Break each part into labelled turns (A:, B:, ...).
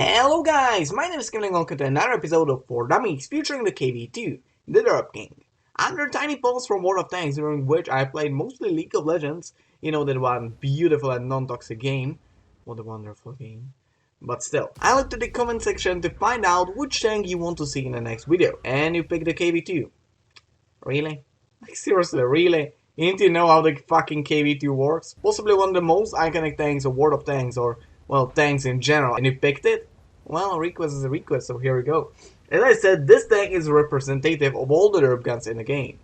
A: Hello guys, my name is Kiminek and welcome to another episode of For Dummies featuring the KV-2, the derp king. Under a tiny pause from World of Tanks during which I played mostly League of Legends, you know, that one beautiful and non-toxic game. What a wonderful game. But still, I looked at the comment section to find out which tank you want to see in the next video, and you picked the KV-2. Really? Like seriously, really? You need to know how the fucking KV-2 works? Possibly one of the most iconic tanks of World of Tanks, or, well, tanks in general, and you picked it? Well, a request is a request, so here we go. As I said, this tank is representative of all the derp guns in the game.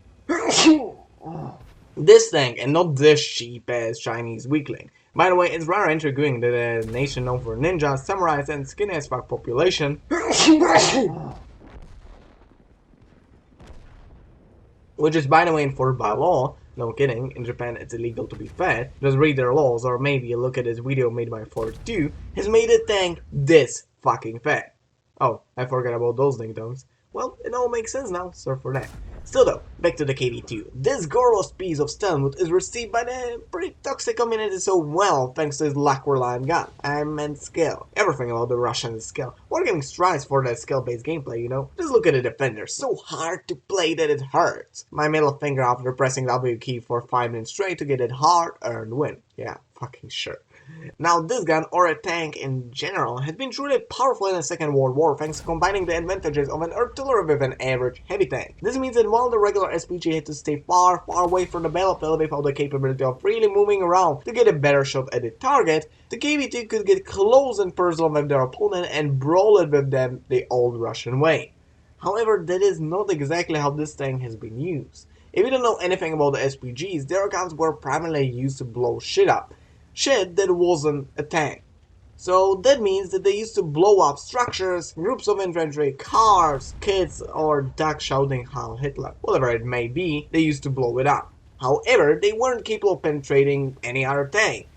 A: This tank, and not this cheap-ass Chinese weakling. By the way, it's rather intriguing that a nation known for ninjas, samurais, and skinny-as fuck population which is by the way enforced by law. No kidding, in Japan it's illegal to be fat. Just read their laws, or maybe look at this video made by 42, has made a tank this fucking fat. Oh, I forgot about those ding-dongs. Well, it all makes sense now, sorry for that. Still though, back to the KV-2. This gorgeous piece of stonewood is received by the pretty toxic community so well thanks to his luck-reliant gun. I meant skill. Everything about the Russian is skill. Wargaming strives for that skill-based gameplay, you know. Just look at the defender, so hard to play that it hurts. My middle finger after pressing W key for 5 minutes straight to get it hard-earned win. Yeah, fucking sure. Now this gun, or a tank in general, has been truly powerful in the Second World War thanks to combining the advantages of an artillery with an average heavy tank. This means that while the regular SPG had to stay far away from the battlefield without the capability of freely moving around to get a better shot at the target, the KV-2 could get close and personal with their opponent and brawl it with them the old Russian way. However, that is not exactly how this tank has been used. If you don't know anything about the SPGs, their guns were primarily used to blow shit up. Shit that wasn't a tank. So that means that they used to blow up structures, groups of infantry, cars, kids, or ducks shouting Heil Hitler. Whatever it may be, they used to blow it up. However, they weren't capable of penetrating any other tank.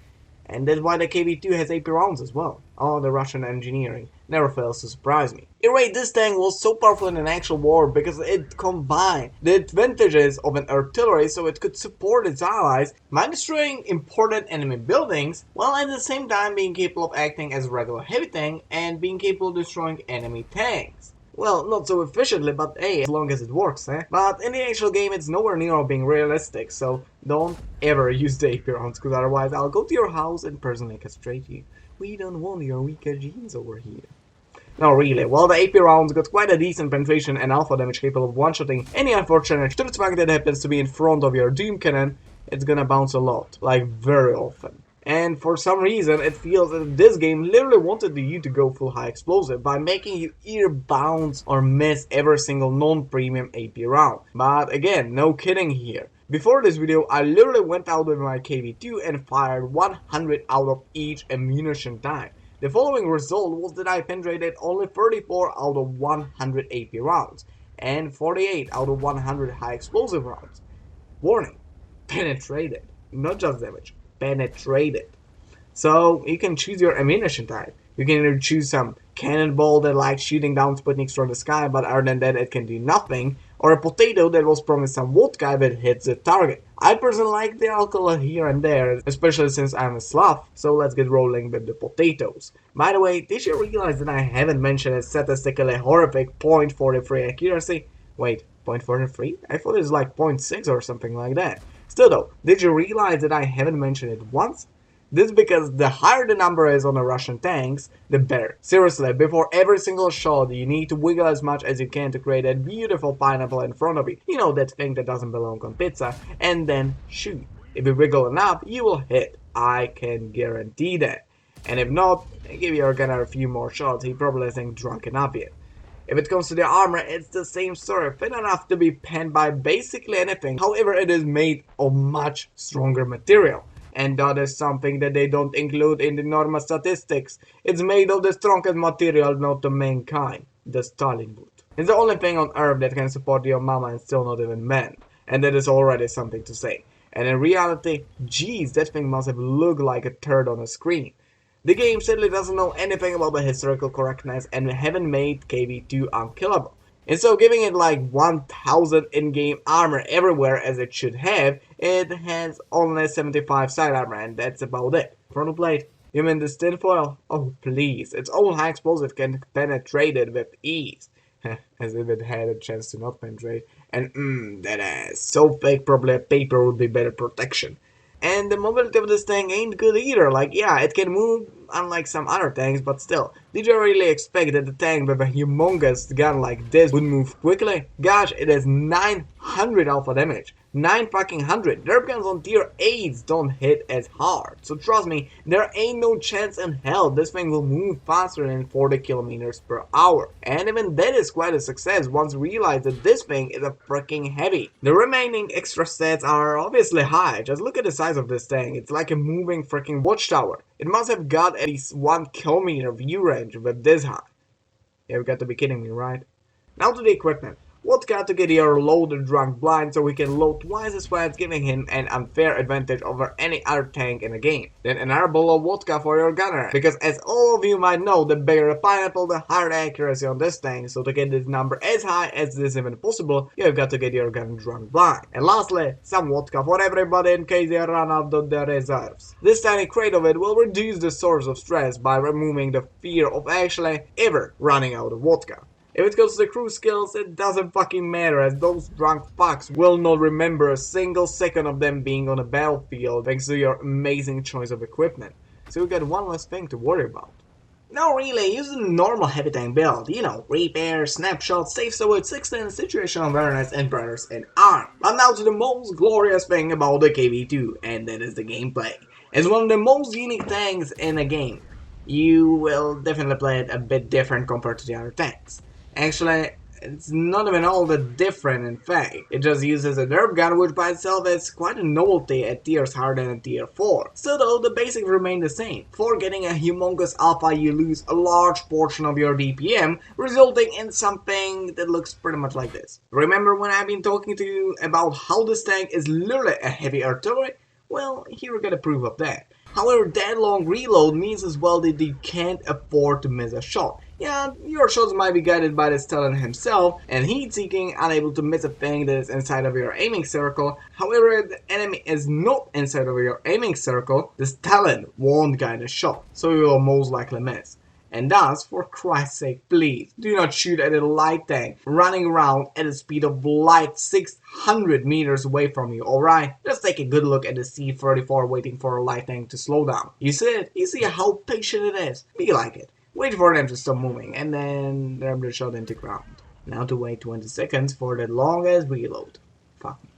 A: And that's why the KV-2 has AP rounds as well. Oh, the Russian engineering never fails to surprise me. Anyway, this tank was so powerful in an actual war because it combined the advantages of an artillery so it could support its allies by destroying important enemy buildings, while at the same time being capable of acting as a regular heavy tank and being capable of destroying enemy tanks. Well, not so efficiently, but hey, as long as it works, eh? But in the actual game, it's nowhere near being realistic, so don't ever use the AP rounds, because otherwise I'll go to your house and personally castrate you. We don't want your weaker genes over here. No, really, well, the AP rounds got quite a decent penetration and alpha damage capable of one-shotting any unfortunate fact that happens to be in front of your Doom Cannon. It's gonna bounce a lot, like very often. And for some reason, it feels that this game literally wanted you to go full high explosive by making you either bounce or miss every single non-premium AP round. But again, no kidding here. Before this video, I literally went out with my KV-2 and fired 100 out of each ammunition type. The following result was that I penetrated only 34 out of 100 AP rounds and 48 out of 100 high explosive rounds. Warning, penetrated, not just damage. Penetrated. So you can choose your ammunition type. You can either choose some cannonball that likes shooting down Sputniks from the sky, but other than that it can do nothing, or a potato that was promised some vodka that hits the target. I personally like the alcohol here and there, especially since I'm a Slav, so let's get rolling with the potatoes. By the way, did you realize that I haven't mentioned a statistically horrific .43 accuracy? Wait, .43? I thought it was like 0.6 or something like that. Still though, did you realize that I haven't mentioned it once? This is because the higher the number is on the Russian tanks, the better. Seriously, before every single shot, you need to wiggle as much as you can to create that beautiful pineapple in front of you. You know, that thing that doesn't belong on pizza. And then shoot. If you wiggle enough, you will hit. I can guarantee that. And if not, give your gunner a few more shots, he probably isn't drunk enough yet. If it comes to the armor, it's the same story, thin enough to be penned by basically anything, however it is made of much stronger material. And that is something that they don't include in the normal statistics. It's made of the strongest material known to mankind, the Stalin boot. It's the only thing on earth that can support your mama and still not even men, and that is already something to say. And in reality, geez, that thing must have looked like a turd on a screen. The game sadly doesn't know anything about the historical correctness and haven't made KV-2 unkillable. And so giving it like 1000 in-game armor everywhere as it should have, it has only 75 side armor and that's about it. Frontal plate, You mean this tinfoil? Oh, please. Its own high explosive can penetrate it with ease. As if it had a chance to not penetrate. And that ass. So fake, probably a paper would be better protection. And the mobility of this tank ain't good either. Like, yeah, it can move unlike some other tanks, but still. Did you really expect that the tank with a humongous gun like this would move quickly? Gosh, it has 900 alpha damage. 9 fucking 100. Derp guns on tier 8s don't hit as hard. So trust me, there ain't no chance in hell this thing will move faster than 40 kilometers per hour. And even that is quite a success once you realize that this thing is a freaking heavy. The remaining extra stats are obviously high. Just look at the size of this thing. It's like a moving freaking watchtower. It must have got at least 1 kilometer view range with this high. You've got to be kidding me, right? Now to the equipment. Wodka to get here loaded drunk blind so he can load twice as fast, giving him an unfair advantage over any other tank in the game. Then another bowl of vodka for your gunner, because as all of you might know, the bigger the pineapple, the higher the accuracy on this tank, so to get this number as high as this even possible, you've got to get your gun drunk blind. And lastly, some vodka for everybody in case they run out of the reserves. This tiny crate of it will reduce the source of stress by removing the fear of actually ever running out of vodka. If it goes to the crew skills, it doesn't fucking matter, as those drunk fucks will not remember a single second of them being on a battlefield thanks to your amazing choice of equipment. So you got one less thing to worry about. No, really, use the normal heavy tank build. You know, repair, snapshot, safe storage, 16, situational awareness, and brothers and arm. But now to the most glorious thing about the KV-2, and that is the gameplay. It's one of the most unique tanks in the game. You will definitely play it a bit different compared to the other tanks. Actually, it's not even all that different in fact. It just uses a derp gun, which by itself is quite a novelty at tiers higher than a tier 4. Still though, the basics remain the same. For getting a humongous alpha, you lose a large portion of your DPM, resulting in something that looks pretty much like this. Remember when I've been talking to you about how this tank is literally a heavy artillery? Well, here we got a proof of that. However, that long reload means as well that you can't afford to miss a shot. Yeah, your shots might be guided by the Stalin himself, and heat-seeking, unable to miss a thing that is inside of your aiming circle. However, if the enemy is not inside of your aiming circle, the Stalin won't guide a shot, so you will most likely miss. And thus, for Christ's sake, please, do not shoot at a light tank running around at a speed of light 600 meters away from you, alright? Just take a good look at the C-34 waiting for a light tank to slow down. You see it? You see how patient it is? Be like it. Wait for them to stop moving, and then ram the shot into ground. Now to wait 20 seconds for the longest reload. Fuck me.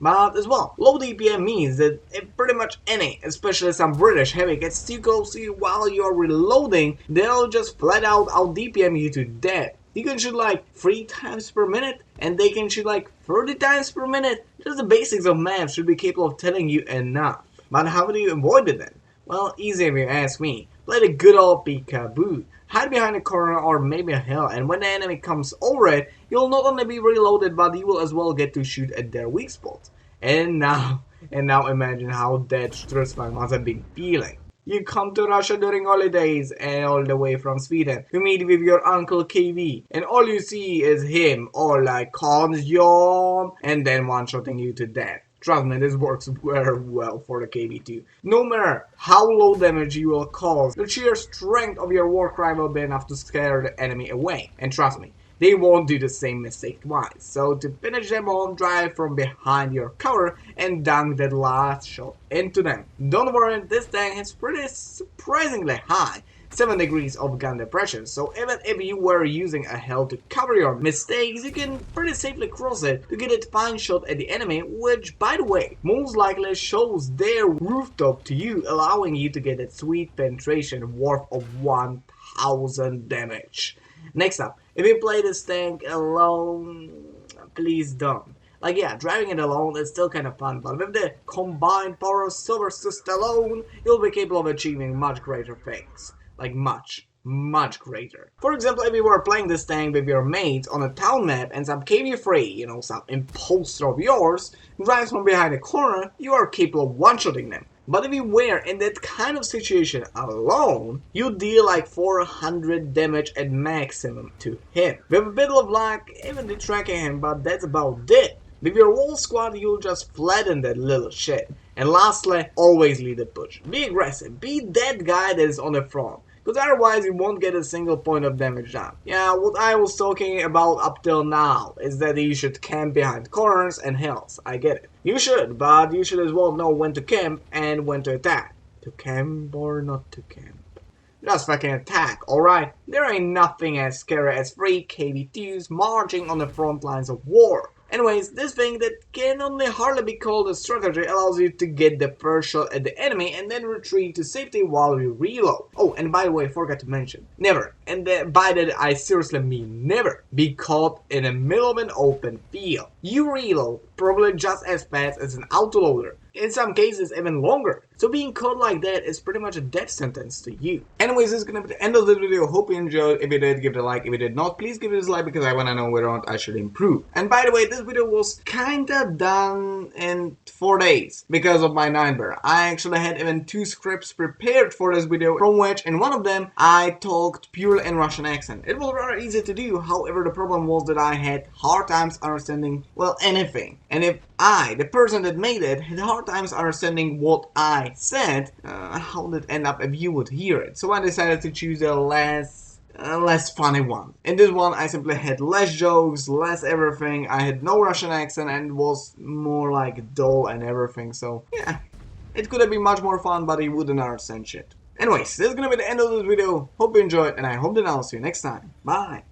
A: But as well, low DPM means that if pretty much any, especially some British heavy, gets too close to you while you're reloading, they'll just flat out DPM you to death. You can shoot like 3 times per minute, and they can shoot like 30 times per minute. Just the basics of math should be capable of telling you enough. But how do you avoid it then? Well, easy if you ask me. Play the good old peekaboo. Hide behind a corner or maybe a hill, and when the enemy comes over it, you'll not only be reloaded, but you will as well get to shoot at their weak spots. And now imagine how that Strussman must have been feeling. You come to Russia during holidays and all the way from Sweden to meet with your uncle KV, and all you see is him all like Hans Jan, and then one-shotting you to death. Trust me, this works very well for the KV-2. No matter how low damage you will cause, the sheer strength of your war cry will be enough to scare the enemy away. And trust me, they won't do the same mistake twice. So to finish them on, drive from behind your cover and dunk that last shot into them. Don't worry, this tank is pretty surprisingly high. 7 degrees of gun depression, so even if you were using a hell to cover your mistakes, you can pretty safely cross it to get a fine shot at the enemy, which by the way, most likely shows their rooftop to you, allowing you to get a sweet penetration worth of 1000 damage. Next up, if you play this tank alone, please don't. Like yeah, driving it alone is still kind of fun, but with the combined power of Sylvester Stallone, you'll be capable of achieving much greater things. Like much greater. For example, if you were playing this tank with your mates on a town map and some KV-3, you know, some imposter of yours, drives from behind a corner, you are capable of one-shotting them. But if you were in that kind of situation alone, you deal like 400 damage at maximum to him. With a bit of luck, even detracking him, but that's about it. With your whole squad, you'll just flatten that little shit. And lastly, always lead the push. Be aggressive. Be that guy that is on the front. Because otherwise you won't get a single point of damage down. Yeah, what I was talking about up till now is that you should camp behind corners and hills. I get it. You should, but you should as well know when to camp and when to attack. To camp or not to camp. Just fucking attack, alright? There ain't nothing as scary as free KV-2s marching on the front lines of war. Anyways, this thing that can only hardly be called a strategy allows you to get the first shot at the enemy and then retreat to safety while you reload. Oh, and by the way, I forgot to mention, never, and by that I seriously mean never, be caught in the middle of an open field. You reload probably just as fast as an autoloader. In some cases even longer. So being caught like that is pretty much a death sentence to you. Anyways, this is gonna be the end of this video. Hope you enjoyed. If you did, give it a like. If you did not, please give it a dislike because I wanna know whether or not I should improve. And by the way, this video was kinda done in 4 days because of my nightmare. I actually had even 2 scripts prepared for this video, from which in one of them I talked purely in Russian accent. It was rather easy to do, however the problem was that I had hard times understanding, well, anything. And if I, the person that made it, had hard times understanding what I said, how would it end up if you would hear it? So I decided to choose a less funny one. In this one I simply had less jokes, less everything, I had no Russian accent and it was more like dull and everything, so yeah. It could have been much more fun, but you wouldn't understand shit. Anyways, this is gonna be the end of this video. Hope you enjoyed and I hope that I'll see you next time. Bye!